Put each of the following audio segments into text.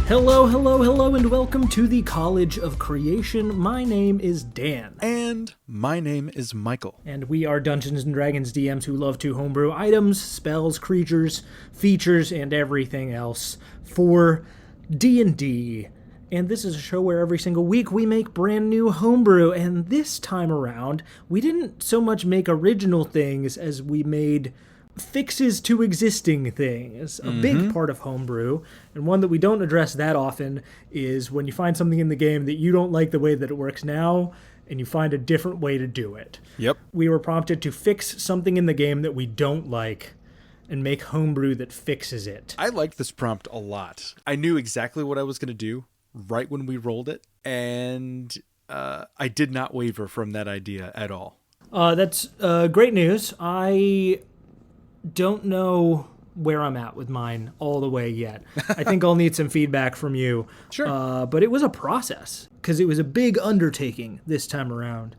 Hello, hello, hello, and welcome to the College of Creation. My name is Dan. And my name is Michael. And we are Dungeons & Dragons DMs who love to homebrew items, spells, creatures, features, and everything else for D&D. And this is a show where every single week we make brand new homebrew, and this time around, we didn't so much make original things as we made fixes to existing things. A big part of homebrew, and one that we don't address that often, is when you find something in the game that you don't like the way that it works now, and you find a different way to do it. Yep. We were prompted to fix something in the game that we don't like, and make homebrew that fixes it. I liked this prompt a lot. I knew exactly what I was going to do right when we rolled it, and I did not waver from that idea at all. That's great news. I don't know where I'm at with mine all the way yet. I think I'll need some feedback from you. Sure. But it was a process, because it was a big undertaking this time around.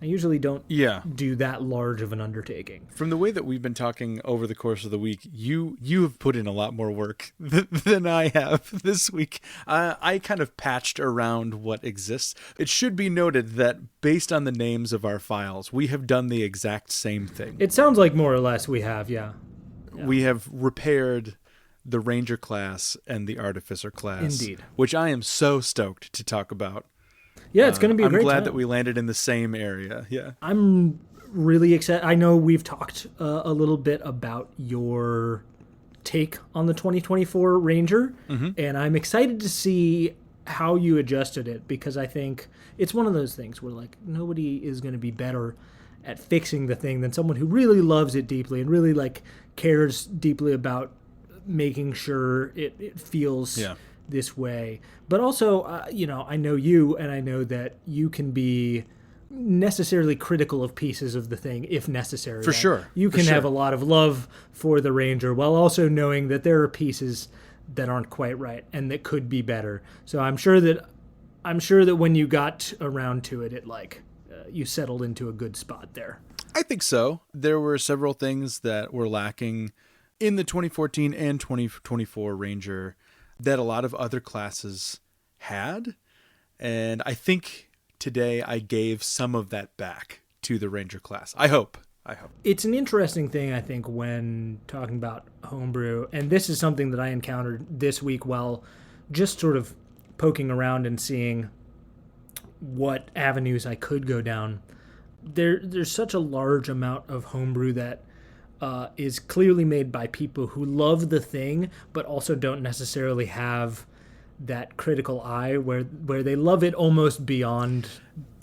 I usually don't do that large of an undertaking. From the way that we've been talking over the course of the week, you have put in a lot more work than I have this week. I kind of patched around what exists. It should be noted that based on the names of our files, we have done the exact same thing. It sounds like more or less we have, yeah. We have repaired the Ranger class and the Artificer class. Indeed. Which I am so stoked to talk about. Yeah, it's going to be a great I'm glad time. that we landed in the same area. Yeah. I'm really excited. I know we've talked a little bit about your take on the 2024 Ranger, and I'm excited to see how you adjusted it, because I think it's one of those things where, like, nobody is going to be better at fixing the thing than someone who really loves it deeply and really, like, cares deeply about making sure it feels this way. But also, I know you, and I know that you can be necessarily critical of pieces of the thing if necessary. For sure. You can have a lot of love for the Ranger while also knowing that there are pieces that aren't quite right and that could be better. So I'm sure that when you got around to it, you settled into a good spot there. I think so. There were several things that were lacking in the 2014 and 2024 Ranger that a lot of other classes had. And I think today I gave some of that back to the Ranger class. I hope. It's an interesting thing, I think, when talking about homebrew. And this is something that I encountered this week while just sort of poking around and seeing what avenues I could go down. There's such a large amount of homebrew that is clearly made by people who love the thing, but also don't necessarily have that critical eye where they love it almost beyond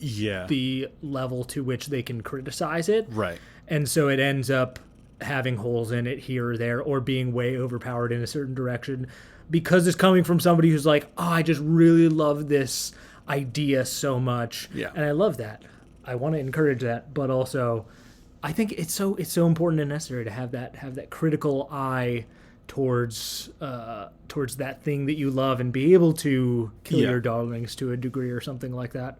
the level to which they can criticize it. Right. And so it ends up having holes in it here or there, or being way overpowered in a certain direction, because it's coming from somebody who's like, oh, I just really love this idea so much. Yeah. And I love that. I want to encourage that, but also I think it's so important and necessary to have that critical eye towards that thing that you love and be able to kill your darlings to a degree or something like that.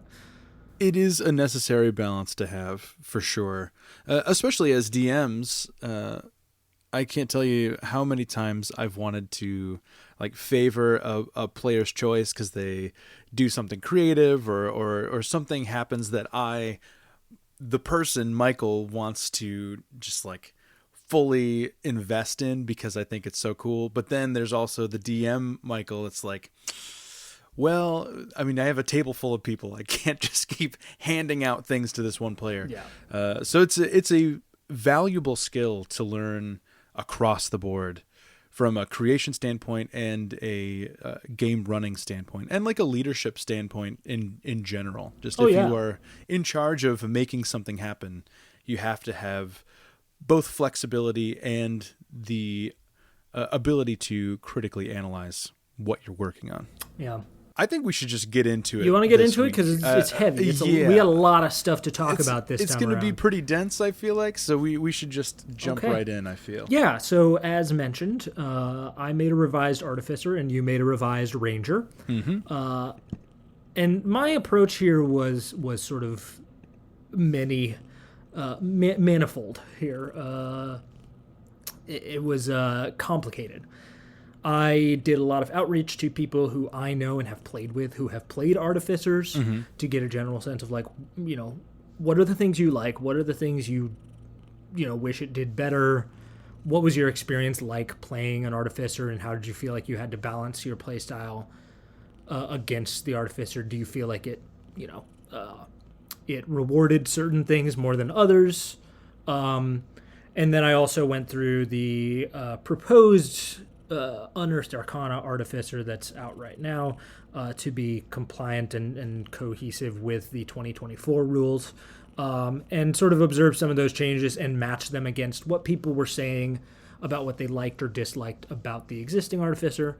It is a necessary balance to have, for sure. Especially as DMs, I can't tell you how many times I've wanted to favor a player's choice because they do something creative or something happens that the person, Michael, wants to just fully invest in because I think it's so cool. But then there's also the DM, Michael. It's like, well, I mean, I have a table full of people. I can't just keep handing out things to this one player. Yeah. So it's a valuable skill to learn across the board, from a creation standpoint and a game running standpoint, and a leadership standpoint in general. Just if you are in charge of making something happen, you have to have both flexibility and the ability to critically analyze what you're working on. Yeah. I think we should just get into it. You want to get into it? Because it's heavy. We got a lot of stuff to talk about this time It's going to be around. pretty dense, I feel like, so we should just jump right in, I feel. Yeah, so as mentioned, I made a revised Artificer and you made a revised Ranger. Mm-hmm. And my approach here was sort of manifold here. It was complicated. I did a lot of outreach to people who I know and have played with who have played Artificers to get a general sense of, like, what are the things you like? What are the things you wish it did better? What was your experience like playing an Artificer, and how did you feel like you had to balance your playstyle against the Artificer? Do you feel like it rewarded certain things more than others? And then I also went through the proposed Unearthed Arcana Artificer that's out right now to be compliant and cohesive with the 2024 rules, and sort of observe some of those changes and match them against what people were saying about what they liked or disliked about the existing Artificer.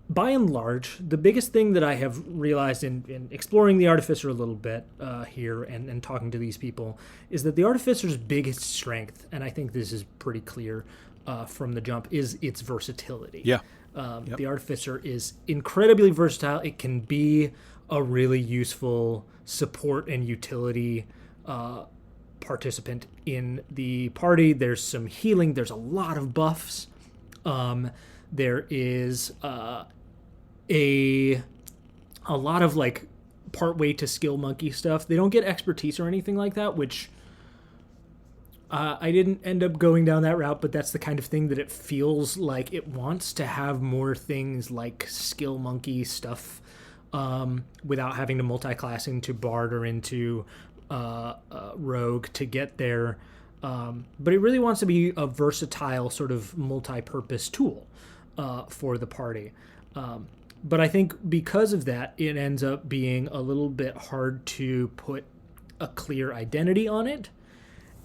By and large, the biggest thing that I have realized in exploring the Artificer a little bit here and talking to these people is that the Artificer's biggest strength, and I think this is pretty clear from the jump, is its versatility. Yeah. The Artificer is incredibly versatile. It can be a really useful support and utility participant in the party. There's some healing. There's a lot of buffs. There is a lot of, like, partway to skill monkey stuff. They don't get expertise or anything like that, which I didn't end up going down that route, but that's the kind of thing that it feels like it wants to have more things like skill monkey stuff without having to multi-class into Bard or into Rogue to get there. But it really wants to be a versatile sort of multi-purpose tool for the party. But I think because of that, it ends up being a little bit hard to put a clear identity on it.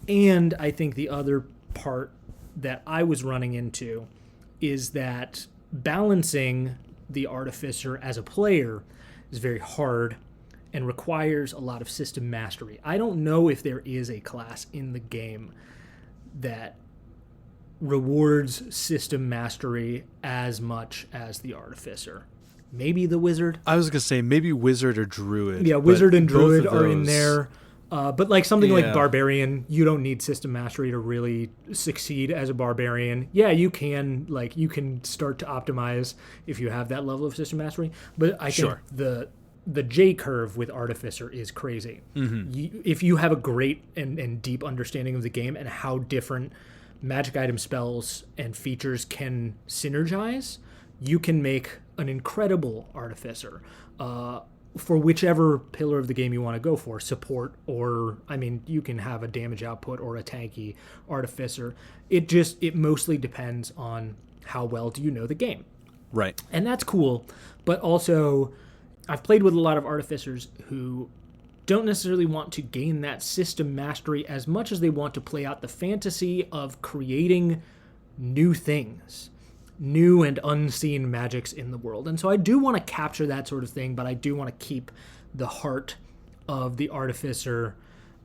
And I think the other part that I was running into is that balancing the Artificer as a player is very hard and requires a lot of system mastery. I don't know if there is a class in the game that rewards system mastery as much as the Artificer. Maybe the Wizard. I was going to say maybe Wizard or Druid. Yeah, Wizard and Druid are in there. But like something like Barbarian, you don't need system mastery to really succeed as a Barbarian. Yeah, you can start to optimize if you have that level of system mastery. But I think the J curve with Artificer is crazy. Mm-hmm. If you have a great and deep understanding of the game and how different magic item spells and features can synergize, you can make an incredible Artificer. For whichever pillar of the game you want to go for, support, or, I mean, you can have a damage output or a tanky Artificer. It mostly depends on how well do you know the game. Right. And that's cool, but also I've played with a lot of Artificers who don't necessarily want to gain that system mastery as much as they want to play out the fantasy of creating new things. New and unseen magics in the world. And so I do want to capture that sort of thing, but I do want to keep the heart of the Artificer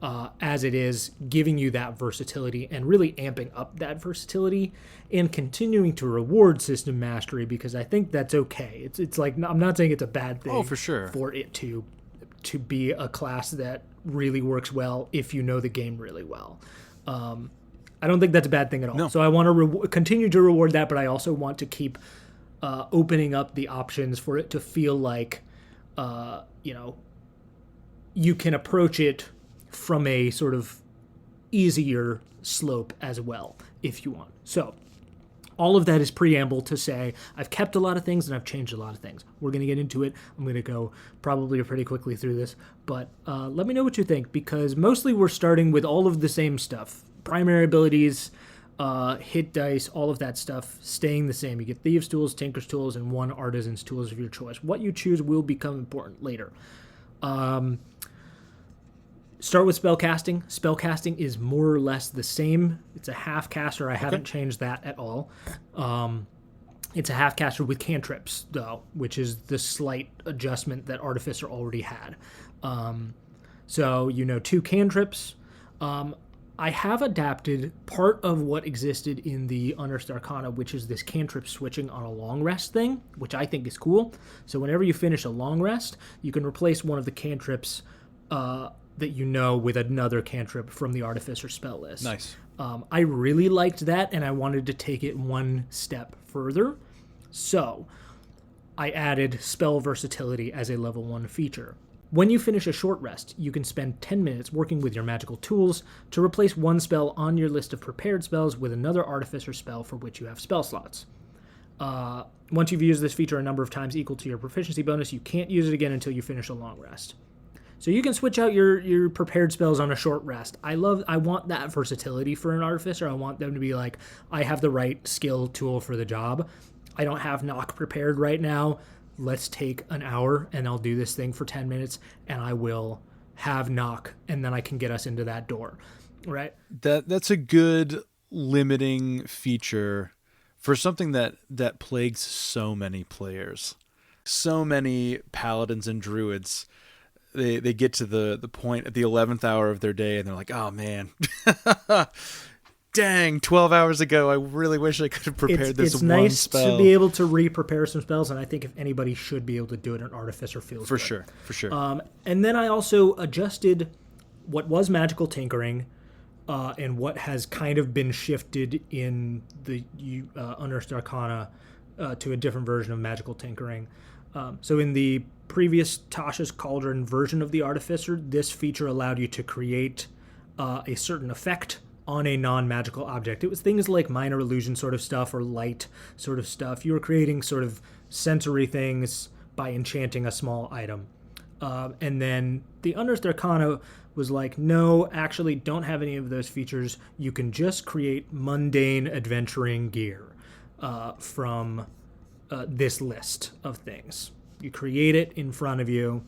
as it is, giving you that versatility and really amping up that versatility and continuing to reward system mastery, because I think that's okay. It's like, I'm not saying it's a bad thing. Oh, for sure. For it to be a class that really works well if you know the game really well. I don't think that's a bad thing at all. No. So I want to continue to reward that, but I also want to keep opening up the options for it to feel like, you can approach it from a sort of easier slope as well, if you want. So all of that is preamble to say I've kept a lot of things and I've changed a lot of things. We're going to get into it. I'm going to go probably pretty quickly through this, but let me know what you think, because mostly we're starting with all of the same stuff. Primary abilities, hit dice, all of that stuff staying the same. You get Thieves' Tools, Tinker's Tools, and one Artisan's Tools of your choice. What you choose will become important later. Start with spellcasting. Spellcasting is more or less the same. It's a half caster. I haven't changed that at all. It's a half caster with cantrips, though, which is the slight adjustment that Artificer already had. So, 2 cantrips. I have adapted part of what existed in the Unearthed Arcana, which is this cantrip switching on a long rest thing, which I think is cool. So whenever you finish a long rest, you can replace one of the cantrips that with another cantrip from the Artificer spell list. Nice. I really liked that, and I wanted to take it one step further. So I added spell versatility as a level 1 feature. When you finish a short rest, you can spend 10 minutes working with your magical tools to replace one spell on your list of prepared spells with another artificer spell for which you have spell slots. Once you've used this feature a number of times equal to your proficiency bonus, you can't use it again until you finish a long rest. So you can switch out your prepared spells on a short rest. I want that versatility for an artificer. I want them to be like, I have the right skill tool for the job. I don't have knock prepared right now. Let's take an hour and I'll do this thing for 10 minutes and I will have knock and then I can get us into that door, right? That's a good limiting feature for something that plagues so many players. So many paladins and druids, they get to the point at the 11th hour of their day and they're like, oh man, dang, 12 hours ago, I really wish I could have prepared this one spell. It's nice to be able to re-prepare some spells, and I think if anybody should be able to do it, an artificer feels for good. For sure. And then I also adjusted what was magical tinkering and what has kind of been shifted in the Unearthed Arcana to a different version of magical tinkering. So in the previous Tasha's Cauldron version of the Artificer, this feature allowed you to create a certain effect on a non-magical object. It was things like minor illusion sort of stuff or light sort of stuff. You were creating sort of sensory things by enchanting a small item. And then the Unearthed Arcana was like, no, actually don't have any of those features. You can just create mundane adventuring gear from this list of things. You create it in front of you.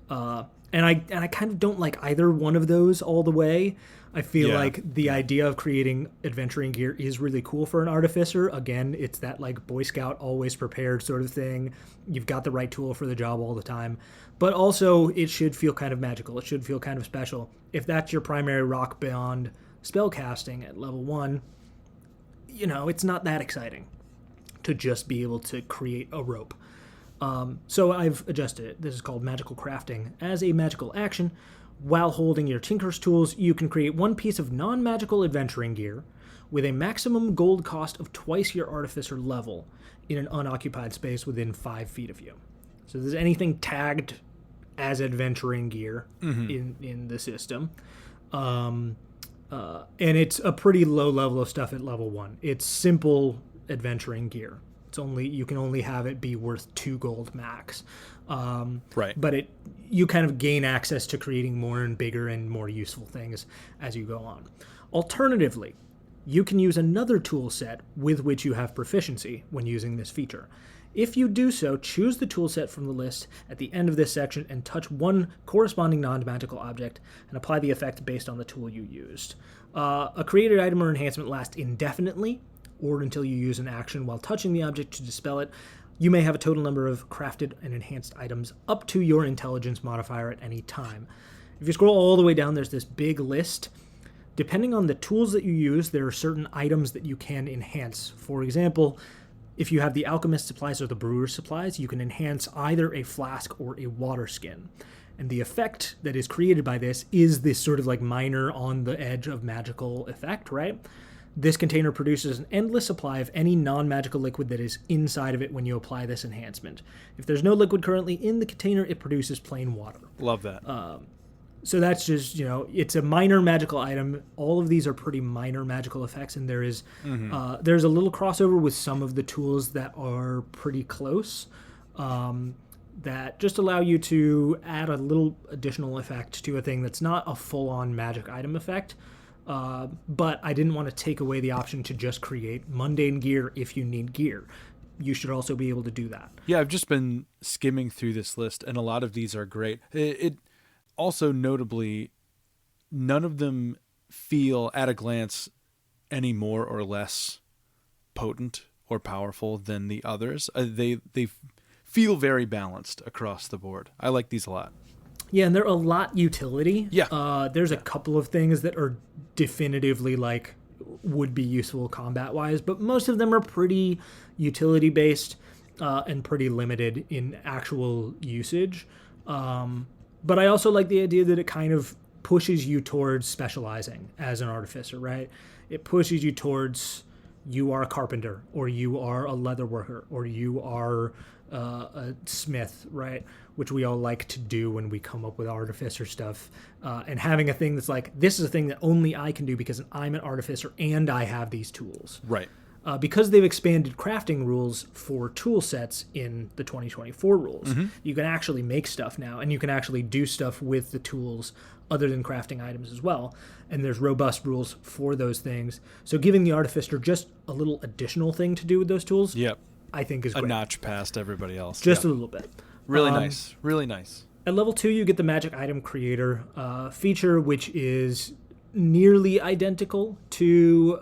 And I kind of don't like either one of those all the way. I feel like the idea of creating adventuring gear is really cool for an artificer. Again, it's that like Boy Scout always prepared sort of thing. You've got the right tool for the job all the time. But also it should feel kind of magical. It should feel kind of special. If that's your primary rock beyond spellcasting at level 1, it's not that exciting to just be able to create a rope. So I've adjusted it. This is called magical crafting. As a magical action, while holding your Tinker's tools, you can create one piece of non-magical adventuring gear with a maximum gold cost of twice your artificer level in an unoccupied space within 5 feet of you. So there's anything tagged as adventuring gear in the system. And it's a pretty low level of stuff at level 1. It's simple adventuring gear. You can only have it be worth 2 gold max. Right. But you kind of gain access to creating more and bigger and more useful things as you go on. Alternatively, you can use another tool set with which you have proficiency when using this feature. If you do so, choose the tool set from the list at the end of this section and touch one corresponding non-magical object and apply the effect based on the tool you used. A created item or enhancement lasts indefinitely, or until you use an action while touching the object to dispel it. You may have a total number of crafted and enhanced items up to your intelligence modifier at any time. If you scroll all the way down, there's this big list. Depending on the tools that you use, there are certain items that you can enhance. For example, if you have the alchemist supplies or the brewer's supplies, you can enhance either a flask or a water skin. And the effect that is created by this is this sort of like minor on the edge of magical effect, right? This container produces an endless supply of any non-magical liquid that is inside of it when you apply this enhancement. If there's no liquid currently in the container, it produces plain water. Love that. So that's just, it's a minor magical item. All of these are pretty minor magical effects, and there's a little crossover with some of the tools that are pretty close that just allow you to add a little additional effect to a thing that's not a full-on magic item effect. But I didn't want to take away the option to just create mundane gear if you need gear. You should also be able to do that. Yeah, I've just been skimming through this list, and a lot of these are great. It also notably, none of them feel at a glance any more or less potent or powerful than the others. They feel very balanced across the board. I like these a lot. Yeah, and they're a lot utility. Yeah. There's a couple of things that are definitively would be useful combat-wise, but most of them are pretty utility-based and pretty limited in actual usage. But I also like the idea that it kind of pushes you towards specializing as an artificer, right? It pushes you towards, you are a carpenter, or you are a leather worker, or you are a smith, right? Which we all like to do when we come up with artificer stuff. And having a thing that's like, this is a thing that only I can do because I'm an artificer and I have these tools. Right. Because they've expanded crafting rules for tool sets in the 2024 rules, you can actually make stuff now, and you can actually do stuff with the tools other than crafting items as well. And there's robust rules for those things. So giving the artificer just a little additional thing to do with those tools, Yep. I think is great. A notch past everybody else. Just a little bit. Really nice. Really nice. At level 2, you get the Magic Item Creator feature, which is nearly identical to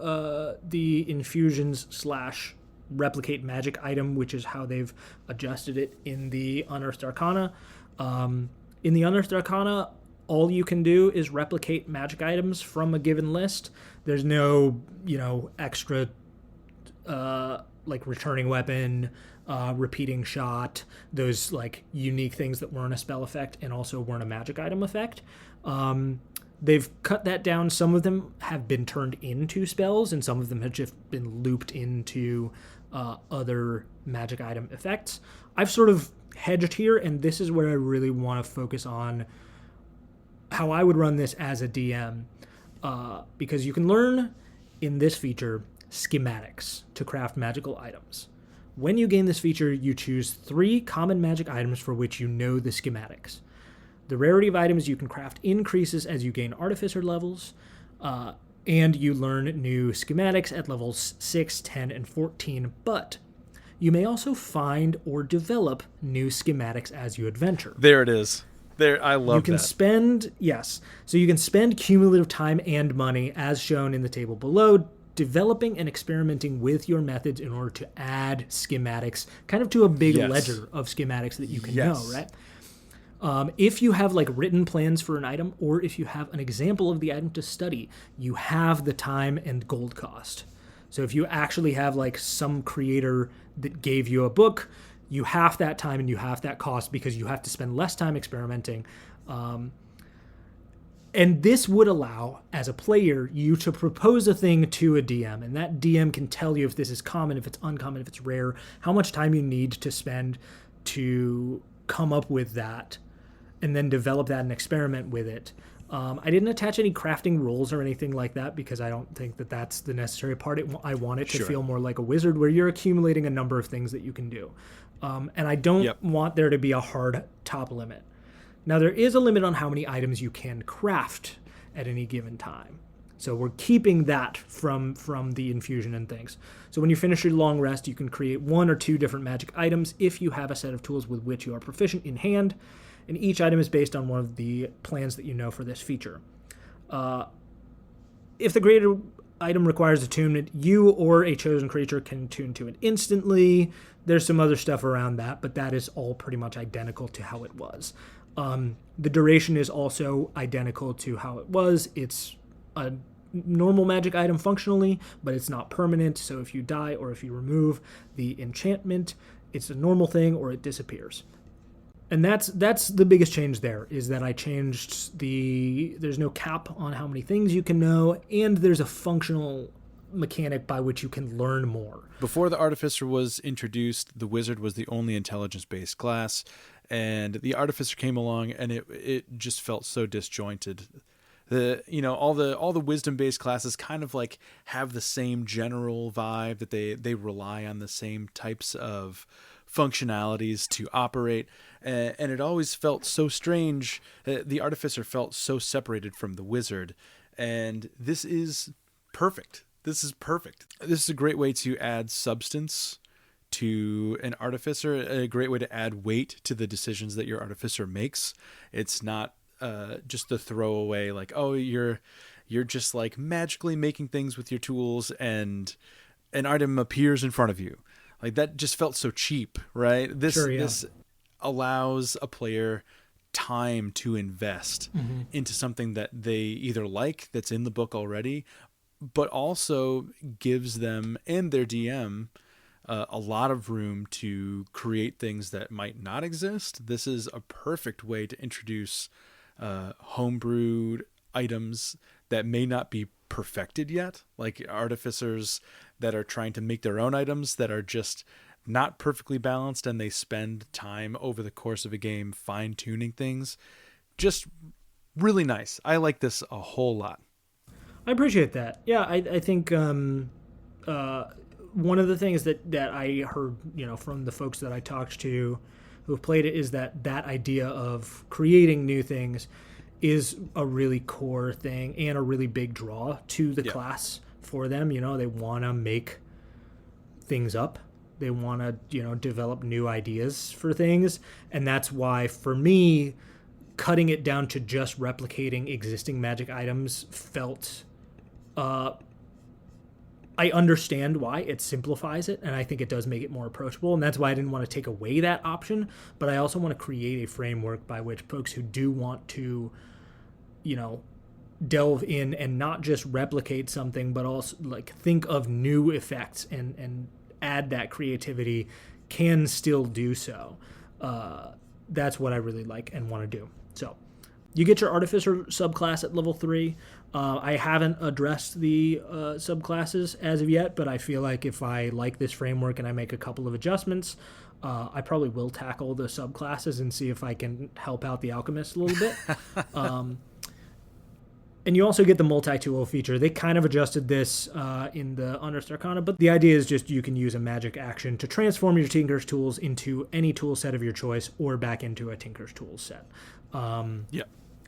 the Infusions / Replicate Magic Item, which is how they've adjusted it in the Unearthed Arcana. In the Unearthed Arcana, all you can do is replicate magic items from a given list. There's no, extra like returning weapon, repeating shot, those like unique things that weren't a spell effect and also weren't a magic item effect. They've cut that down. Some of them have been turned into spells, and some of them have just been looped into other magic item effects. I've sort of hedged here, and this is where I really want to focus on how I would run this as a DM, because you can learn in this feature schematics to craft magical items. When you gain this feature, you choose 3 common magic items for which you know the schematics. The rarity of items you can craft increases as you gain artificer levels, and you learn new schematics at levels 6, 10, and 14, but you may also find or develop new schematics as you adventure. There it is. There, I love that. You can spend, yes, so you can spend cumulative time and money, as shown in the table below, developing and experimenting with your methods in order to add schematics, kind of to a big ledger of schematics that you can know, right? If you have like written plans for an item, or if you have an example of the item to study, you have the time and gold cost. So if you actually have like some creator that gave you a book, you have that time and you have that cost because you have to spend less time experimenting. And this would allow, as a player, you to propose a thing to a DM, and that DM can tell you if this is common, if it's uncommon, if it's rare, how much time you need to spend to come up with that, and then develop that and experiment with it. I didn't attach any crafting rules or anything like that because I don't think that that's the necessary part. I want it to feel more like a wizard where you're accumulating a number of things that you can do. And I don't want there to be a hard top limit. Now, there is a limit on how many items you can craft at any given time. So we're keeping that from the infusion and things. So when you finish your long rest, you can create 1 or 2 different magic items if you have a set of tools with which you are proficient in hand, and each item is based on one of the plans that you know for this feature. If the created item requires attunement, you or a chosen creature can attune to it instantly. There's some other stuff around that, but that is all pretty much identical to how it was. The duration is also identical to how it was. It's a normal magic item functionally, but it's not permanent. So if you die or if you remove the enchantment, it's a normal thing or it disappears. And that's the biggest change there, is that I changed there's no cap on how many things you can know, and there's a functional mechanic by which you can learn more. Before the Artificer was introduced, the Wizard was the only intelligence-based class, and the Artificer came along, and it just felt so disjointed. All the wisdom-based classes kind of like have the same general vibe, that they rely on the same types of functionalities to operate, and it always felt so strange. The Artificer felt so separated from the Wizard, and this is perfect. This is a great way to add substance to an Artificer, a great way to add weight to the decisions that your Artificer makes. It's not just the throwaway, like, oh, you're just like magically making things with your tools and an item appears in front of you. Like, that just felt so cheap, right? This allows a player time to invest into something that they either like, that's in the book already, but also gives them and their DM a lot of room to create things that might not exist. This is a perfect way to introduce homebrewed items that may not be perfected yet, like artificers that are trying to make their own items that are just not perfectly balanced, and they spend time over the course of a game fine-tuning things. Just really nice. I like this a whole lot. I appreciate that. Yeah, I think one of the things that I heard, from the folks that I talked to who've played it is that idea of creating new things is a really core thing and a really big draw to the class for them. They want to make things up. They want to, develop new ideas for things. And that's why, for me, cutting it down to just replicating existing magic items felt... I understand why it simplifies it, and I think it does make it more approachable, and that's why I didn't want to take away that option, but I also want to create a framework by which folks who do want to, delve in and not just replicate something, but also think of new effects and add that creativity can still do so. That's what I really like and want to do. So you get your Artificer subclass at level 3. I haven't addressed the subclasses as of yet, but I feel like if I like this framework and I make a couple of adjustments, I probably will tackle the subclasses and see if I can help out the Alchemist a little bit. And you also get the multi-tool feature. They kind of adjusted this in the Unearthed Arcana, but the idea is just you can use a magic action to transform your Tinker's tools into any tool set of your choice or back into a Tinker's tools set.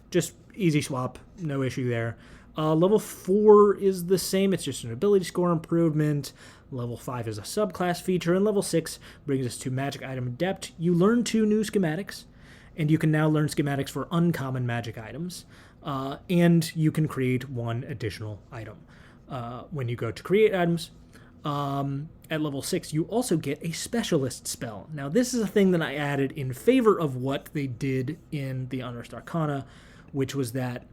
Just easy swap, no issue there. Level 4 is the same. It's just an ability score improvement. Level 5 is a subclass feature, and level 6 brings us to Magic Item Adept. You learn 2 new schematics, and you can now learn schematics for uncommon magic items, and you can create 1 additional item. When you go to create items, at level 6, you also get a specialist spell. Now, this is a thing that I added in favor of what they did in the Unearthed Arcana, which was that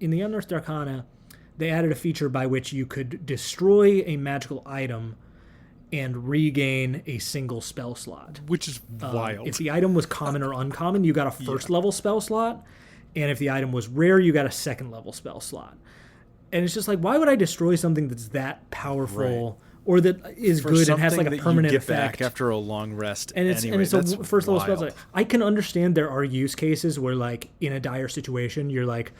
in the Unearthed Arcana, they added a feature by which you could destroy a magical item and regain a single spell slot. Which is wild. If the item was common or uncommon, you got a first level spell slot, and if the item was rare, you got a second level spell slot. And it's just like, why would I destroy something that's that powerful... Right. Or that is for good and has like a permanent you get effect. Back after a long rest. And it's a first level spell. I can understand there are use cases where, like, in a dire situation, you're like,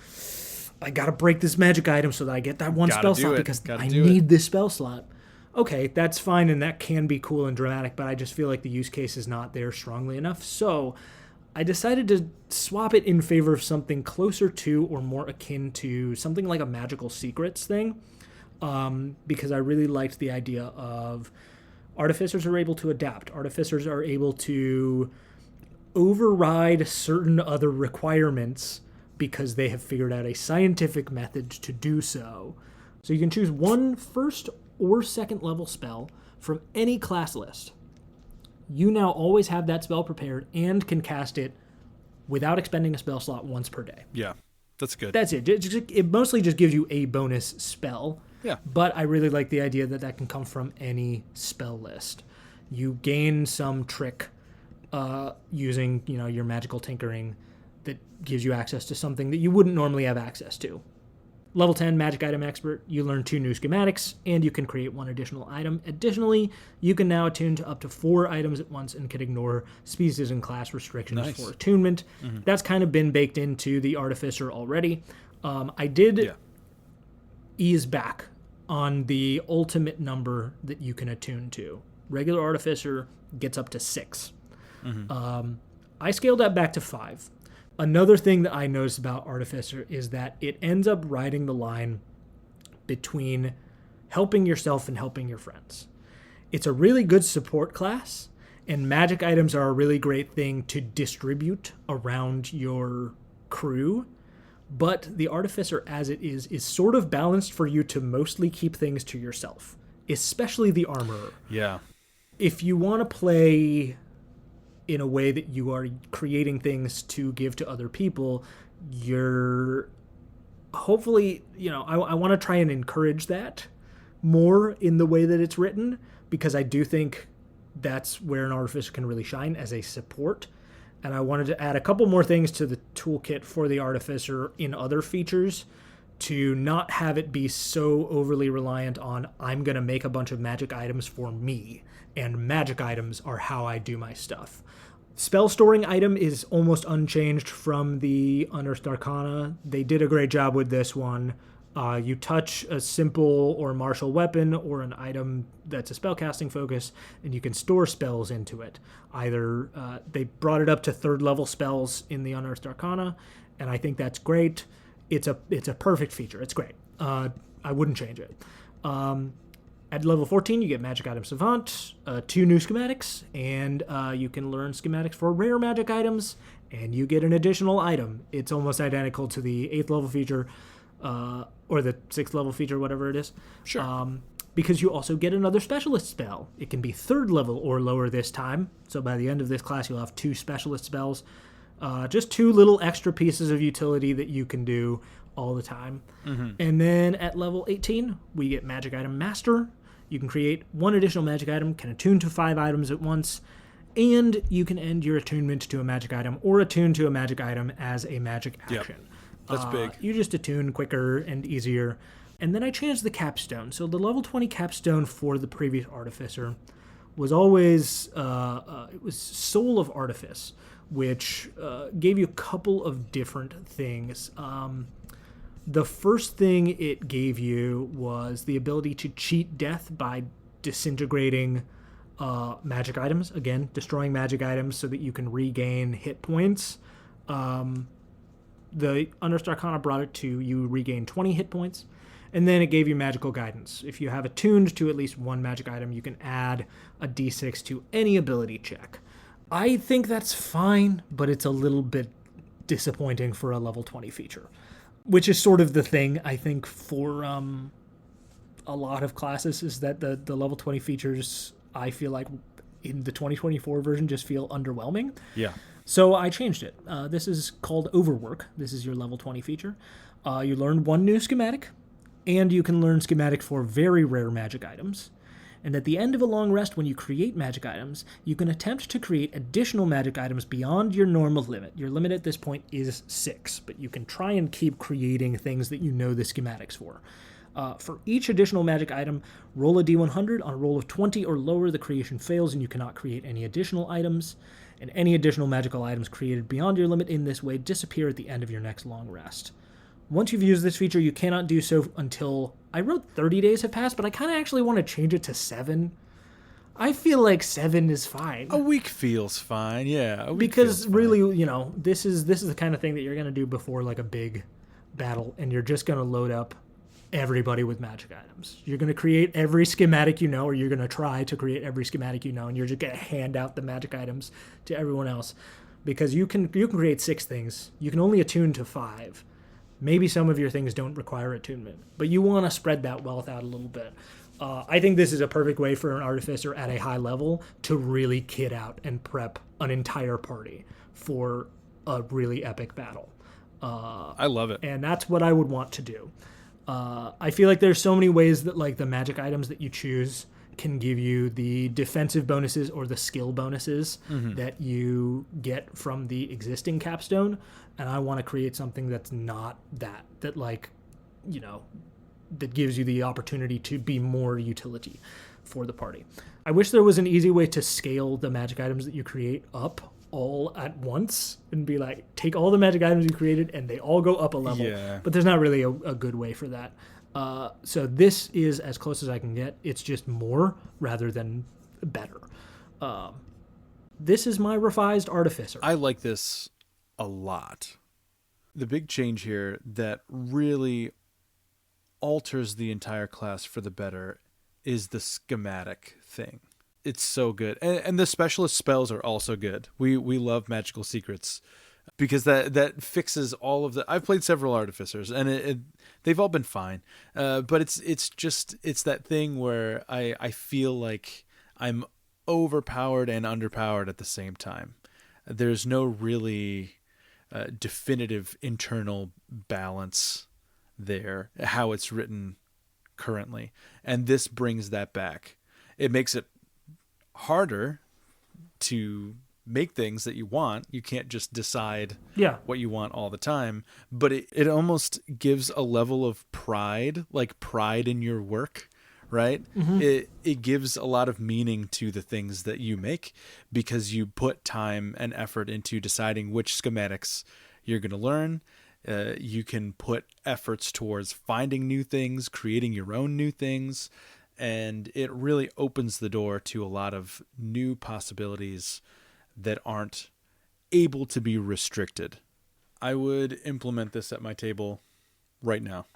I gotta break this magic item so that I get that one spell slot because I need this spell slot. Okay, that's fine, and that can be cool and dramatic, but I just feel like the use case is not there strongly enough. So I decided to swap it in favor of something closer to or more akin to something like a magical secrets thing. Because I really liked the idea of artificers are able to adapt. Artificers are able to override certain other requirements because they have figured out a scientific method to do so. So you can choose 1 first or second level spell from any class list. You now always have that spell prepared and can cast it without expending a spell slot once per day. Yeah, that's good. That's it. It mostly just gives you a bonus spell. Yeah. But I really like the idea that that can come from any spell list. You gain some trick using, your magical tinkering that gives you access to something that you wouldn't normally have access to. Level 10, Magic Item Expert, you learn 2 new schematics, and you can create 1 additional item. Additionally, you can now attune to up to 4 items at once and can ignore species and class restrictions for attunement. Mm-hmm. That's kind of been baked into the Artificer already. I did ease back on the ultimate number that you can attune to. Regular Artificer gets up to 6. Mm-hmm. I scaled that back to 5. Another thing that I noticed about Artificer is that it ends up riding the line between helping yourself and helping your friends. It's a really good support class, and magic items are a really great thing to distribute around your crew. But the Artificer, as it is sort of balanced for you to mostly keep things to yourself, especially the Armorer. Yeah. If you want to play in a way that you are creating things to give to other people, you're hopefully, I want to try and encourage that more in the way that it's written, because I do think that's where an Artificer can really shine as a support. And I wanted to add a couple more things to the toolkit for the Artificer in other features to not have it be so overly reliant on I'm going to make a bunch of magic items for me, and magic items are how I do my stuff. Spell storing item is almost unchanged from the Unearthed Arcana. They did a great job with this one. You touch a simple or martial weapon or an item that's a spellcasting focus, and you can store spells into it. Either they brought it up to 3rd level spells in the Unearthed Arcana, and I think that's great. It's a perfect feature. It's great. I wouldn't change it. At level 14, you get Magic Item Savant, 2 new schematics, and you can learn schematics for rare magic items, and you get an additional item. It's almost identical to the 8th level feature, or the 6th level feature, whatever it is. Sure. Because you also get another specialist spell. It can be 3rd level or lower this time, so by the end of this class, you'll have 2 specialist spells. Just 2 little extra pieces of utility that you can do all the time. Mm-hmm. And then at level 18, we get Magic Item Master. You can create 1 additional magic item, can attune to 5 items at once, and you can end your attunement to a magic item or attune to a magic item as a magic action. Yep. That's big. You just attune quicker and easier. And then I changed the capstone. So the level 20 capstone for the previous Artificer was always, it was Soul of Artifice, which gave you a couple of different things. The first thing it gave you was the ability to cheat death by disintegrating magic items. Again, destroying magic items so that you can regain hit points. The Unearthed Arcana brought it to you regain 20 hit points. And then it gave you magical guidance. If you have attuned to at least 1 magic item, you can add a d6 to any ability check. I think that's fine, but it's a little bit disappointing for a level 20 feature, which is sort of the thing, I think, for a lot of classes, is that the level 20 features, I feel like, in the 2024 version just feel underwhelming. Yeah. So I changed it. This is called Overwork. This is your level 20 feature. You learn 1 new schematic, and you can learn schematic for very rare magic items. And at the end of a long rest, when you create magic items, you can attempt to create additional magic items beyond your normal limit. Your limit at this point is 6, but you can try and keep creating things that you know the schematics for. For each additional magic item, roll a d100. On a roll of 20 or lower, the creation fails and you cannot create any additional items. And any additional magical items created beyond your limit in this way disappear at the end of your next long rest. Once you've used this feature, you cannot do so until, I wrote 30 days have passed, but I kind of actually want to change it to 7. I feel like 7 is fine. A week feels fine, yeah. Because really, this is the kind of thing that you're going to do before like a big battle, and you're just going to load up everybody with magic items. You're going to create every schematic you know, or you're going to try to create every schematic you know, and you're just going to hand out the magic items to everyone else. Because you can create 6 things. You can only attune to 5. Maybe some of your things don't require attunement, but you want to spread that wealth out a little bit. I think this is a perfect way for an artificer at a high level to really kit out and prep an entire party for a really epic battle. I love it. And that's what I would want to do. I feel like there's so many ways that like the magic items that you choose can give you the defensive bonuses or the skill bonuses that you get from the existing capstone. And I want to create something that's not that like, that gives you the opportunity to be more utility for the party. I wish there was an easy way to scale the magic items that you create up all at once and be like, take all the magic items you created and they all go up a level. Yeah. But there's not really a good way for that. So this is as close as I can get. It's just more rather than better. This is my revised Artificer. I like this a lot. The big change here that really alters the entire class for the better is the schematic thing. It's so good. And the specialist spells are also good. We love magical secrets because that fixes all of the... I've played several Artificers and they've all been fine. But it's that thing where I feel like I'm overpowered and underpowered at the same time. There's no really definitive internal balance there, how it's written currently. And this brings that back. It makes it harder to make things that you want. You can't just decide Yeah. what you want all the time, but it almost gives a level of pride, like pride in your work, right? It gives a lot of meaning to the things that you make because you put time and effort into deciding which schematics you're going to learn. You can put efforts towards finding new things, creating your own new things, and it really opens the door to a lot of new possibilities that aren't able to be restricted. I would implement this at my table right now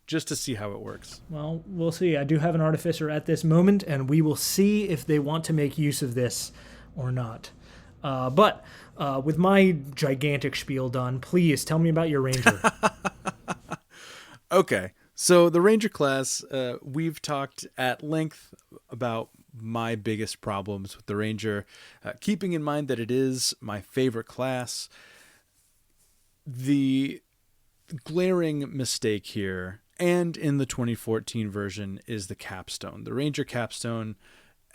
just to see how it works. Well, we'll see. I do have an artificer at this moment, and we will see if they want to make use of this or not. But with my gigantic spiel done, please tell me about your ranger. Okay, so the ranger class, we've talked at length about my biggest problems with the ranger, keeping in mind that it is my favorite class. The glaring mistake here, and in the 2014 version, is the capstone. The ranger capstone,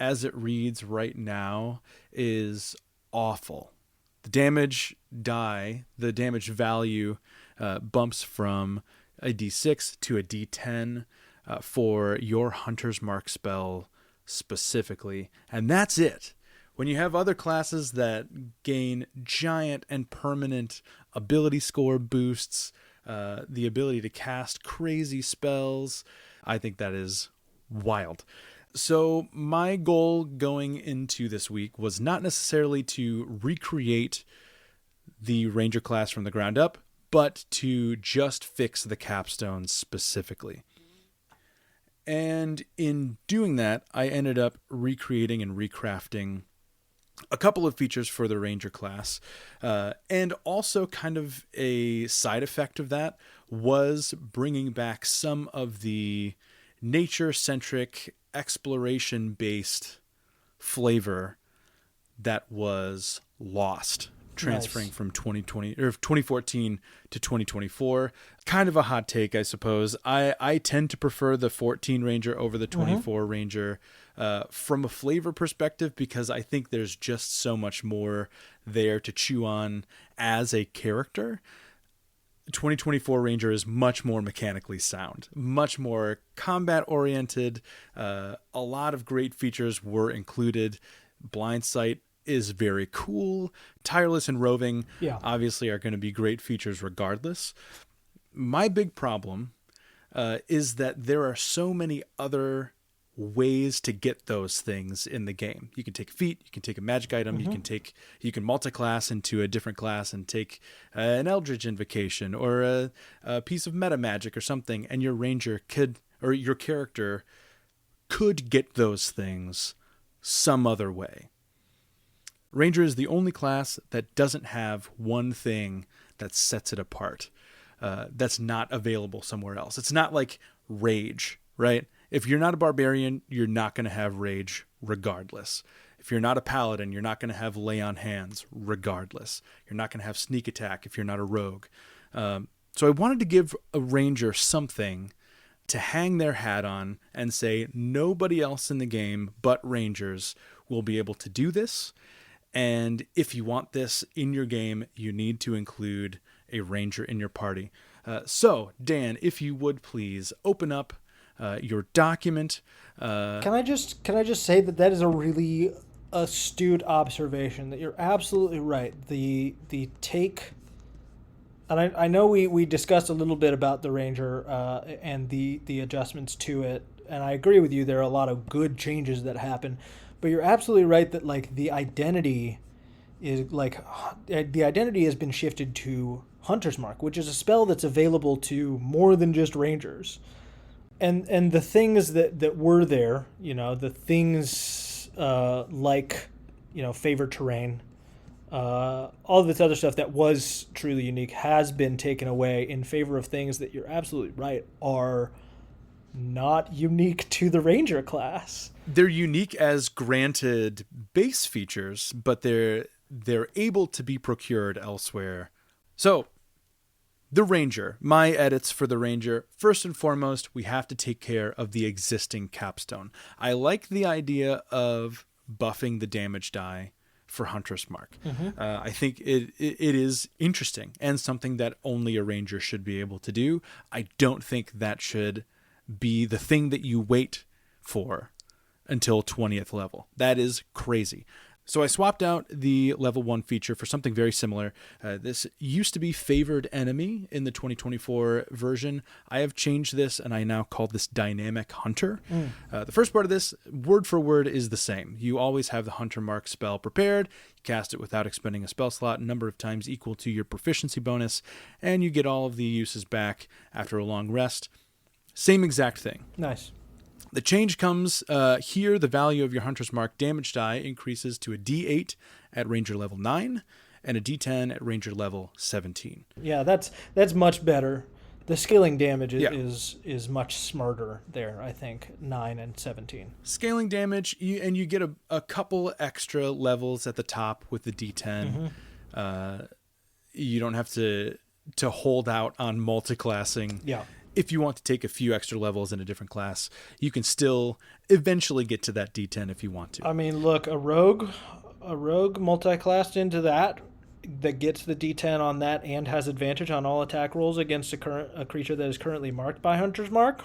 as it reads right now, is awful. The damage die, the damage value bumps from a D6 to a D10 for your Hunter's Mark spell specifically, and that's it. When you have other classes that gain giant and permanent ability score boosts, the ability to cast crazy spells, I think that is wild. So my goal going into this week was not necessarily to recreate the ranger class from the ground up, but to just fix the capstones specifically. And in doing that, I ended up recreating and recrafting a couple of features for the ranger class. And also kind of a side effect of that was bringing back some of the nature-centric, exploration-based flavor that was lost, transferring from 2020 or 2014 to 2024. Kind of a hot take, I suppose. I tend to prefer the 14 Ranger over the 24 Ranger from a flavor perspective, because I think there's just so much more there to chew on as a character. 2024 Ranger is much more mechanically sound, much more combat oriented. A lot of great features were included. Blind Sight is very cool. Tireless and Roving obviously are going to be great features regardless. My big problem is that there are so many other ways to get those things in the game. You can take a feat, you can take a magic item, you can multi-class into a different class and take an Eldritch Invocation or a piece of meta magic or something, and your ranger could, or your character could get those things some other way. Ranger is the only class that doesn't have one thing that sets it apart, that's not available somewhere else. It's not like Rage, right? If you're not a barbarian, you're not going to have Rage regardless. If you're not a paladin, you're not going to have Lay on Hands regardless. You're not going to have Sneak Attack if you're not a rogue. So I wanted to give a ranger something to hang their hat on and say nobody else in the game but rangers will be able to do this. And if you want this in your game, you need to include a ranger in your party. So, Dan, if you would please open up your document. Can I just say that is a really astute observation, that you're absolutely right. The take, and I know we discussed a little bit about the Ranger and the adjustments to it, and I agree with you, there are a lot of good changes that happen, but you're absolutely right that like the identity has been shifted to Hunter's Mark, which is a spell that's available to more than just Rangers. And the things that were there, the things like, favored terrain, all of this other stuff that was truly unique has been taken away in favor of things that you're absolutely right are not unique to the Ranger class. They're unique as granted base features, but they're able to be procured elsewhere. So, the Ranger, my edits for the Ranger. First and foremost, we have to take care of the existing capstone. I like the idea of buffing the damage die for Hunter's Mark. I think it is interesting and something that only a ranger should be able to do. I don't think that should be the thing that you wait for until 20th level. That is crazy. So I swapped out the level 1 feature for something very similar. This used to be favored enemy in the 2024 version. I have changed this, and I now call this dynamic hunter. The first part of this, word for word, is the same. You always have the Hunter Mark spell prepared. You cast it without expending a spell slot, a number of times equal to your proficiency bonus, and you get all of the uses back after a long rest. Same exact thing. Nice. The change comes here. The value of your Hunter's Mark damage die increases to a D8 at Ranger level 9 and a D10 at Ranger level 17. Yeah, that's much better. The scaling damage is much smarter there, I think, 9 and 17. Scaling damage, you get a couple extra levels at the top with the D10. You don't have to hold out on multiclassing. Yeah. If you want to take a few extra levels in a different class, you can still eventually get to that D10 if you want to. I mean, look, a rogue multi-classed into that gets the D10 on that and has advantage on all attack rolls against a creature that is currently marked by Hunter's Mark.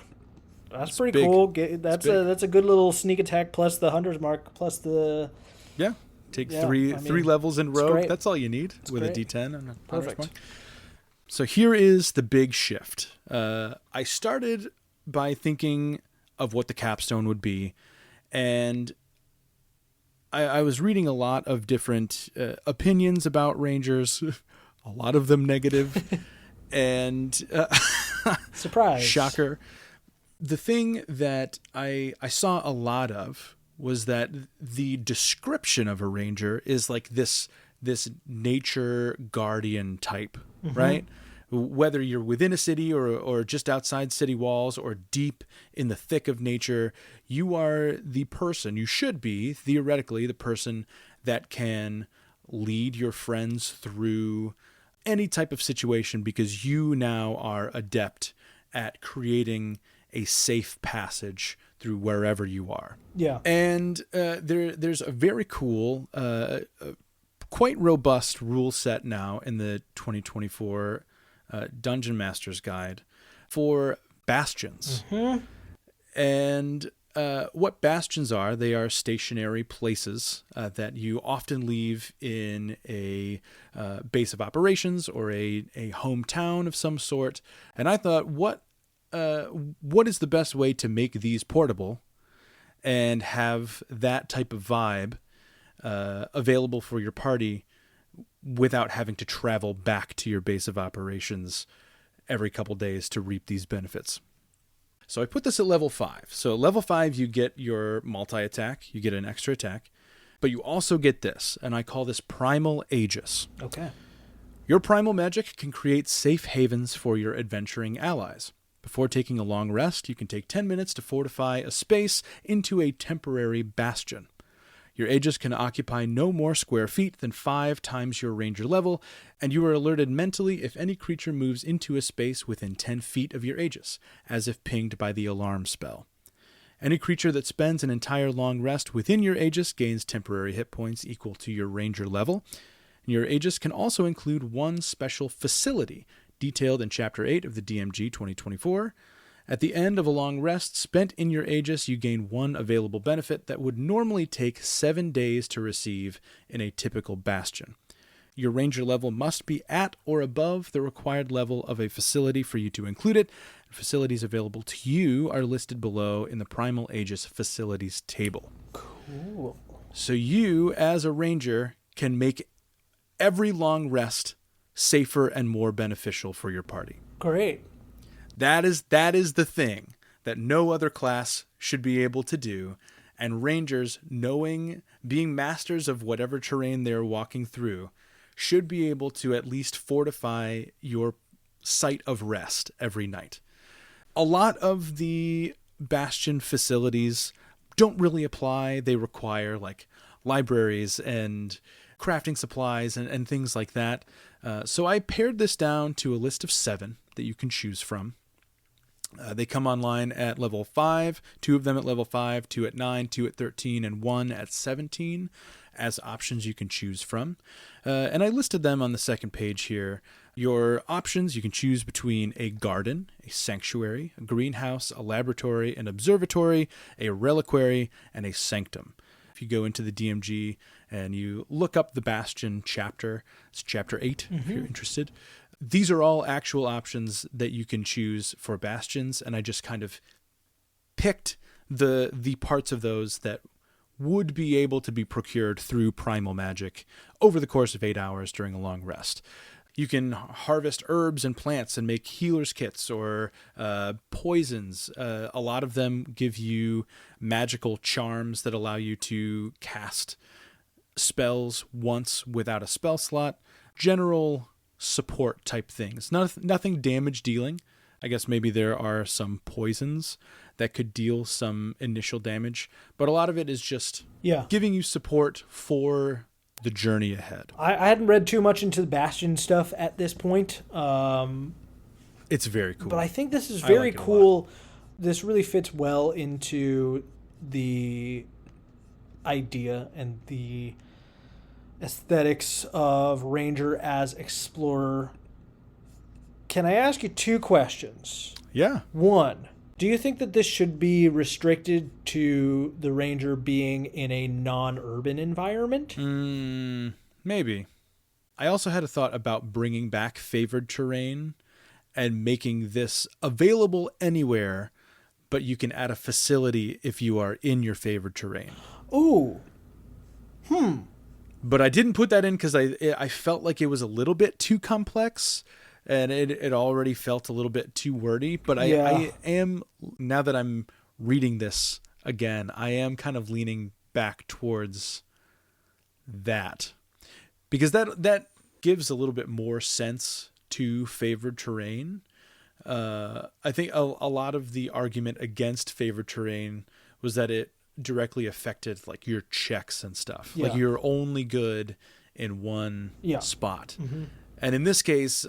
That's pretty big. cool. That's a good little sneak attack plus the Hunter's Mark plus the... Yeah. Take three levels in rogue. That's all you need with a D10 on a Hunter's Mark. So here is the big shift. I started by thinking of what the capstone would be, and I was reading a lot of different opinions about Rangers, a lot of them negative, and surprise, shocker. The thing that I saw a lot of was that the description of a Ranger is like this nature guardian type, right? Whether you're within a city or just outside city walls or deep in the thick of nature, you are the person, you should be, theoretically, the person that can lead your friends through any type of situation because you now are adept at creating a safe passage through wherever you are. Yeah. And there's a very cool, quite robust rule set now in the 2024 Dungeon Master's Guide for bastions. And what bastions are, they are stationary places that you often leave in a base of operations or a hometown of some sort. And I thought, what is the best way to make these portable and have that type of vibe available for your party without having to travel back to your base of operations every couple days to reap these benefits? So I put this at level 5. So level 5, you get your multi-attack, you get an extra attack, but you also get this, and I call this Primal Aegis. Okay. Your primal magic can create safe havens for your adventuring allies. Before taking a long rest, you can take 10 minutes to fortify a space into a temporary bastion. Your Aegis can occupy no more square feet than 5 times your ranger level, and you are alerted mentally if any creature moves into a space within 10 feet of your Aegis, as if pinged by the alarm spell. Any creature that spends an entire long rest within your Aegis gains temporary hit points equal to your ranger level. And your Aegis can also include one special facility, detailed in Chapter 8 of the DMG 2024. At the end of a long rest spent in your Aegis, you gain one available benefit that would normally take 7 days to receive in a typical bastion. Your ranger level must be at or above the required level of a facility for you to include it. Facilities available to you are listed below in the Primal Aegis facilities table. Cool. So you, as a ranger, can make every long rest safer and more beneficial for your party. Great. That is the thing that no other class should be able to do, and rangers, being masters of whatever terrain they're walking through, should be able to at least fortify your site of rest every night. A lot of the bastion facilities don't really apply. They require like libraries and crafting supplies and things like that. So I pared this down to a list of 7 that you can choose from. They come online at level 5, 2 of them at level 5, 2 at 9, 2 at 13, and 1 at 17 as options you can choose from. And I listed them on the second page here. Your options, you can choose between a garden, a sanctuary, a greenhouse, a laboratory, an observatory, a reliquary, and a sanctum. If you go into the DMG and you look up the Bastion chapter, it's chapter 8 if you're interested. These are all actual options that you can choose for bastions, and I just kind of picked the parts of those that would be able to be procured through primal magic over the course of 8 hours during a long rest. You can harvest herbs and plants and make healer's kits or poisons. A lot of them give you magical charms that allow you to cast spells once without a spell slot. General support type things. Nothing damage dealing. I guess maybe there are some poisons that could deal some initial damage, but a lot of it is just giving you support for the journey ahead. I hadn't read too much into the Bastion stuff at this point. It's very cool. But I think this is very cool. This really fits well into the idea and the aesthetics of Ranger as Explorer. Can I ask you 2 questions? Yeah. 1, do you think that this should be restricted to the Ranger being in a non-urban environment? Maybe. I also had a thought about bringing back favored terrain and making this available anywhere, but you can add a facility if you are in your favored terrain. Ooh. But I didn't put that in because I felt like it was a little bit too complex, and it already felt a little bit too wordy. But I am, now that I'm reading this again, I am kind of leaning back towards that, because that gives a little bit more sense to favored terrain. I think a lot of the argument against favored terrain was that it directly affected like your checks and stuff. Like you're only good in one spot. And in this case,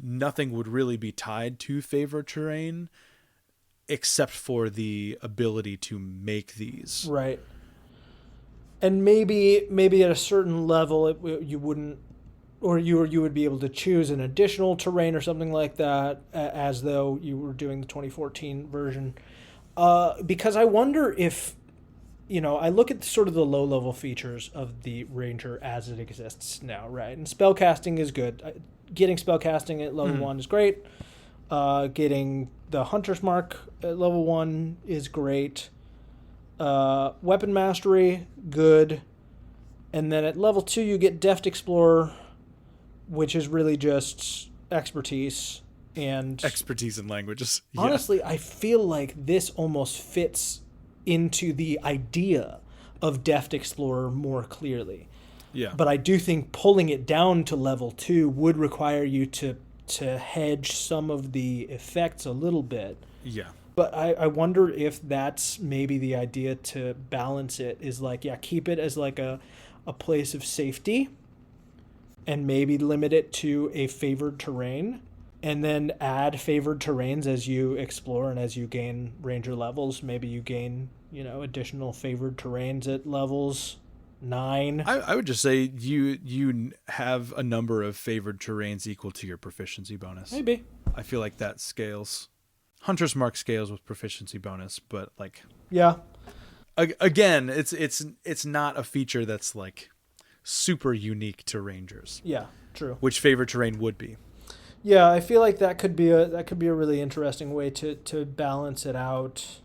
nothing would really be tied to favored terrain except for the ability to make these. Right. And maybe at a certain level you wouldn't, or you would be able to choose an additional terrain or something like that, as though you were doing the 2014 version. Because I wonder if, I look at sort of the low-level features of the Ranger as it exists now, right? And spellcasting is good. Getting spellcasting at level 1 is great. Getting the Hunter's Mark at level 1 is great. Weapon Mastery, good. And then at level 2, you get Deft Explorer, which is really just expertise. And expertise in languages. Honestly, I feel like this almost fits into the idea of Deft Explorer more clearly. Yeah. But I do think pulling it down to level 2 would require you to hedge some of the effects a little bit. Yeah. But I wonder if that's maybe the idea to balance it, is like, keep it as like a place of safety and maybe limit it to a favored terrain, and then add favored terrains as you explore and as you gain Ranger levels. Maybe you gain, additional favored terrains at levels 9. I would just say you have a number of favored terrains equal to your proficiency bonus. Maybe. I feel like that scales. Hunter's Mark scales with proficiency bonus, but like, yeah. Again, it's not a feature that's like super unique to Rangers. Yeah, true. Which favored terrain would be. Yeah, I feel like that could be a really interesting way to balance it out.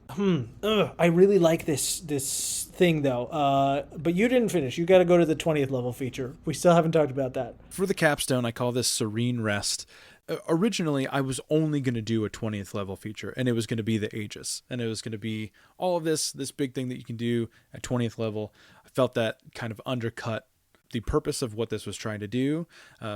I really like this thing though. But you didn't finish. You got to go to the 20th level feature. We still haven't talked about that. For the capstone, I call this Serene Rest. Originally, I was only going to do a 20th level feature, and it was going to be the Aegis, and it was going to be all of this big thing that you can do at 20th level. I felt that kind of undercut the purpose of what this was trying to do.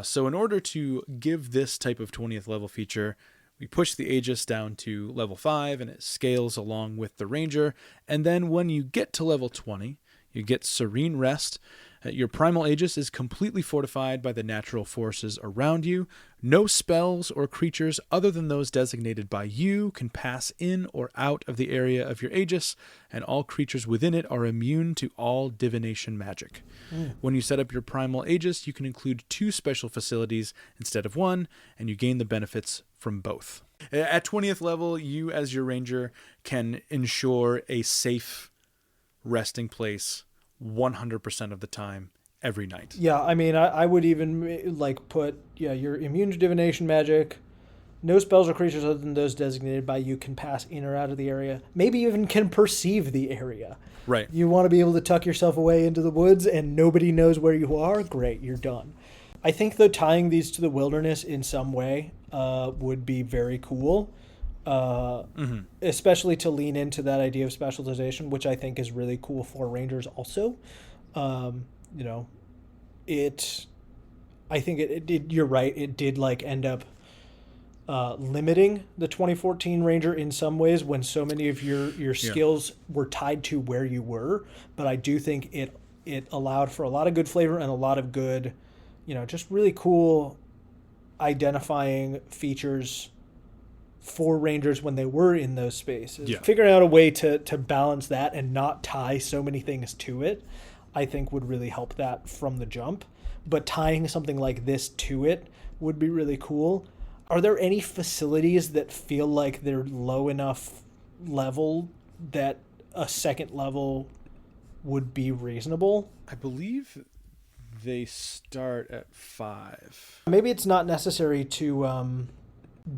So in order to give this type of 20th level feature, we push the Aegis down to level 5, and it scales along with the Ranger. And then when you get to level 20, you get Serene Rest. Your primal aegis is completely fortified by the natural forces around you. No spells or creatures other than those designated by you can pass in or out of the area of your aegis, and all creatures within it are immune to all divination magic. When you set up your primal aegis, you can include 2 special facilities instead of 1, and you gain the benefits from both. At 20th level, you as your ranger can ensure a safe resting place 100% of the time, every night. Yeah, I mean, I would even like put, you're immune to divination magic. No spells or creatures other than those designated by you can pass in or out of the area. Maybe even can perceive the area. Right. You want to be able to tuck yourself away into the woods and nobody knows where you are? Great, you're done. I think, though, tying these to the wilderness in some way would be very cool. Especially to lean into that idea of specialization, which I think is really cool for rangers also. I think it did, you're right, it did like end up limiting the 2014 ranger in some ways when so many of your skills were tied to where you were. But I do think it allowed for a lot of good flavor and a lot of good, just really cool identifying features for rangers when they were in those spaces. Figuring out a way to balance that and not tie so many things to it, I think would really help that from the jump. But tying something like this to it would be really cool. Are there any facilities that feel like they're low enough level that a second level would be reasonable? I believe they start at 5. Maybe it's not necessary to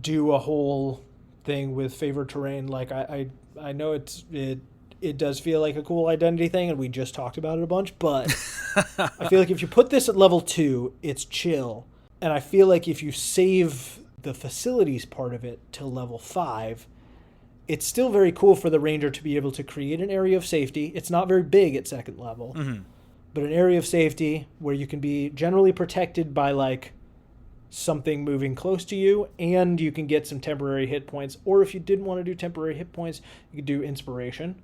do a whole thing with favored terrain. Like I know it does feel like a cool identity thing, and we just talked about it a bunch, but I feel like if you put this at level 2, it's chill. And I feel like if you save the facilities part of it till level 5, it's still very cool for the ranger to be able to create an area of safety. It's not very big at second level, but an area of safety where you can be generally protected by like something moving close to you, and you can get some temporary hit points. Or if you didn't want to do temporary hit points, you could do inspiration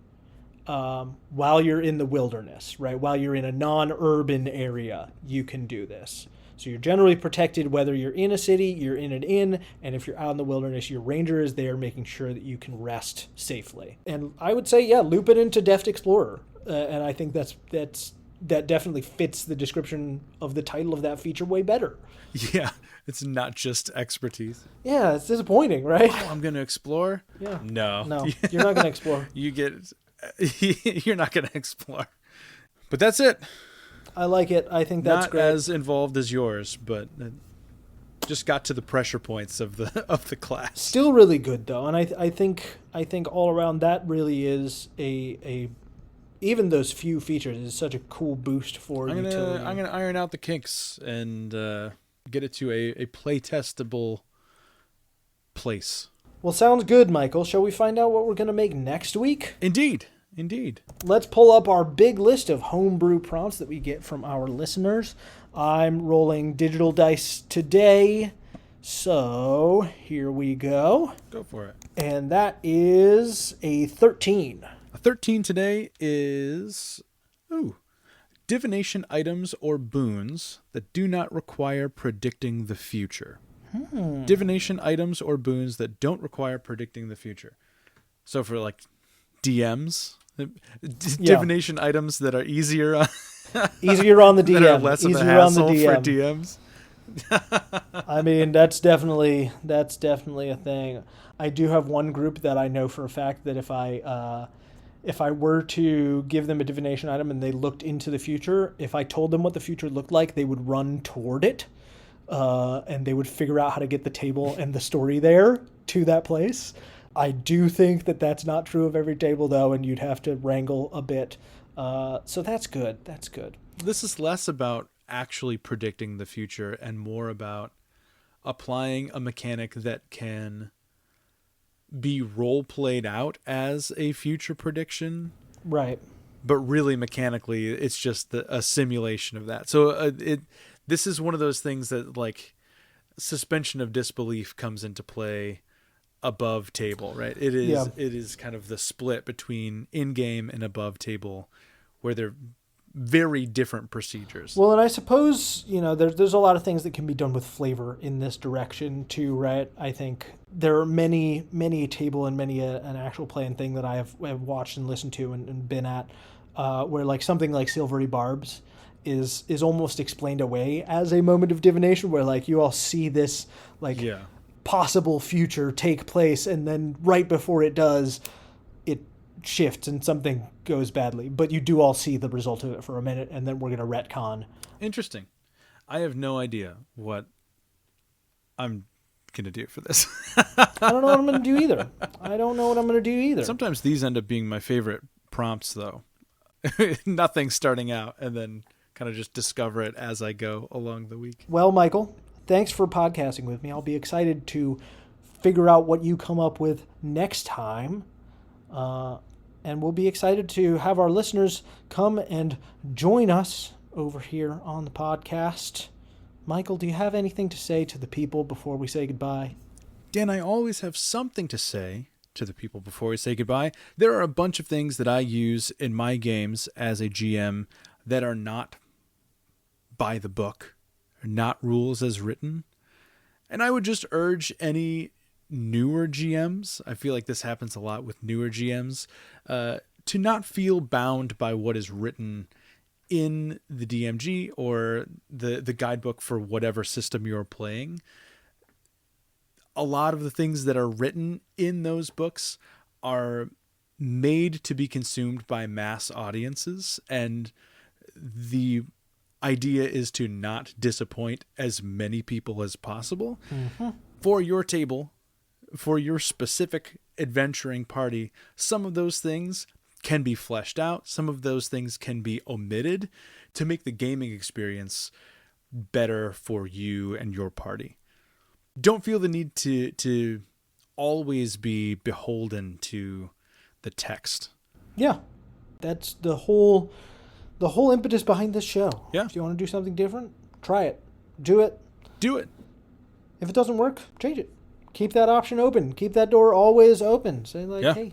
while you're in the wilderness, right? While you're in a non-urban area, you can do this. So you're generally protected whether you're in a city, you're in an inn, and if you're out in the wilderness, your ranger is there making sure that you can rest safely. And I would say, loop it into Deft Explorer. And I think that definitely fits the description of the title of that feature way better. Yeah, it's not just expertise. Yeah, it's disappointing, right? Oh, I'm going to explore? Yeah. No, you're not going to explore. You're not going to explore. But that's it. I like it. I think that's not great. Not as involved as yours, but just got to the pressure points of the class. Still really good though, and I think all around that really is a even those few features is such a cool boost for utility. I'm gonna iron out the kinks and get it to a play testable place. Well, sounds good, Michael. Shall we find out what we're gonna make next week? Indeed. Let's pull up our big list of homebrew prompts that we get from our listeners. I'm rolling digital dice today, so here we go. Go for it. And that is a 13. A 13 today is divination items or boons that do not require predicting the future. Divination items or boons that don't require predicting the future. So for like DMs, divination items that are easier on the DM, that are less of a hassle for DMs. I mean, that's definitely a thing. I do have one group that I know for a fact that if I were to give them a divination item and they looked into the future, if I told them what the future looked like, they would run toward it, and they would figure out how to get the table and the story there to that place. I do think that that's not true of every table, though, and you'd have to wrangle a bit. So that's good. That's good. This is less about actually predicting the future and more about applying a mechanic that can be role played out as a future prediction. Right. But really mechanically, it's just a simulation of that. So this is one of those things that like suspension of disbelief comes into play above table, right? It is kind of the split between in-game and above table where they're very different procedures. Well, and I suppose, there's a lot of things that can be done with flavor in this direction too, right? I think there are many a table and many an actual play and thing that I have watched and listened to and been at, where like something like Silvery Barbs is almost explained away as a moment of divination, where like you all see this like possible future take place, and then right before it does, it shifts and something goes badly, but you do all see the result of it for a minute, and then we're going to retcon. Interesting. I have no idea what I'm going to do for this. I don't know what I'm going to do either. Sometimes these end up being my favorite prompts, though. Nothing starting out, and then kind of just discover it as I go along the week. Well, Michael, thanks for podcasting with me. I'll be excited to figure out what you come up with next time. And we'll be excited to have our listeners come and join us over here on the podcast. Michael, do you have anything to say to the people before we say goodbye? Dan, I always have something to say to the people before we say goodbye. There are a bunch of things that I use in my games as a GM that are not by the book, not rules as written. And I would just urge any newer GMs, I feel like this happens a lot with newer GMs, to not feel bound by what is written in the DMG or the guidebook for whatever system you're playing. A lot of the things that are written in those books are made to be consumed by mass audiences, and the idea is to not disappoint as many people as possible. Mm-hmm. For your table, for your specific adventuring party, some of those things can be fleshed out. Some of those things can be omitted to make the gaming experience better for you and your party. Don't feel the need to always be beholden to the text. Yeah, that's the whole impetus behind this show. Yeah. If you want to do something different, try it. Do it. If it doesn't work, change it. Keep that option open. Keep that door always open. Say hey,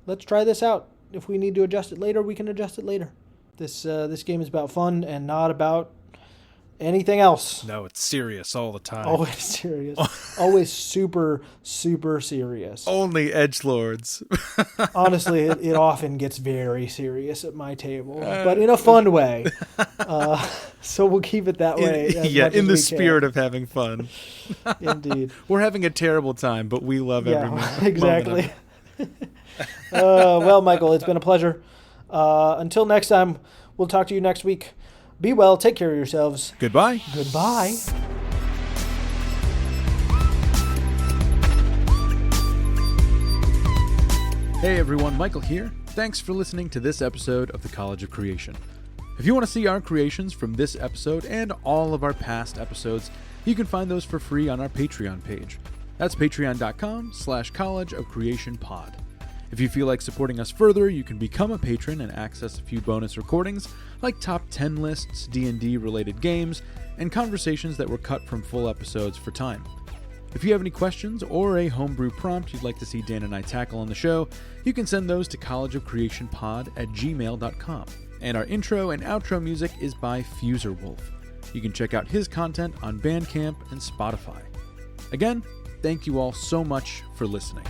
let's try this out. If we need to adjust it later, we can adjust it later. This game is about fun and not about anything else. No, it's serious all the time. Always serious. Always super, super serious. Only edgelords. Honestly, it often gets very serious at my table, but in a fun way. So we'll keep it that way. In the spirit of having fun. Indeed. We're having a terrible time, but we love every minute. Exactly. Well, Michael, it's been a pleasure. Until next time, we'll talk to you next week. Be well. Take care of yourselves. Goodbye. Goodbye. Hey everyone, Michael here. Thanks for listening to this episode of the College of Creation. If you want to see our creations from this episode and all of our past episodes, you can find those for free on our Patreon page. That's patreon.com/College of Creation Pod. If you feel like supporting us further, you can become a patron and access a few bonus recordings, like top 10 lists, D&D related games, and conversations that were cut from full episodes for time. If you have any questions or a homebrew prompt you'd like to see Dan and I tackle on the show, you can send those to collegeofcreationpod@gmail.com. And our intro and outro music is by Fuserwolf. You can check out his content on Bandcamp and Spotify. Again, thank you all so much for listening.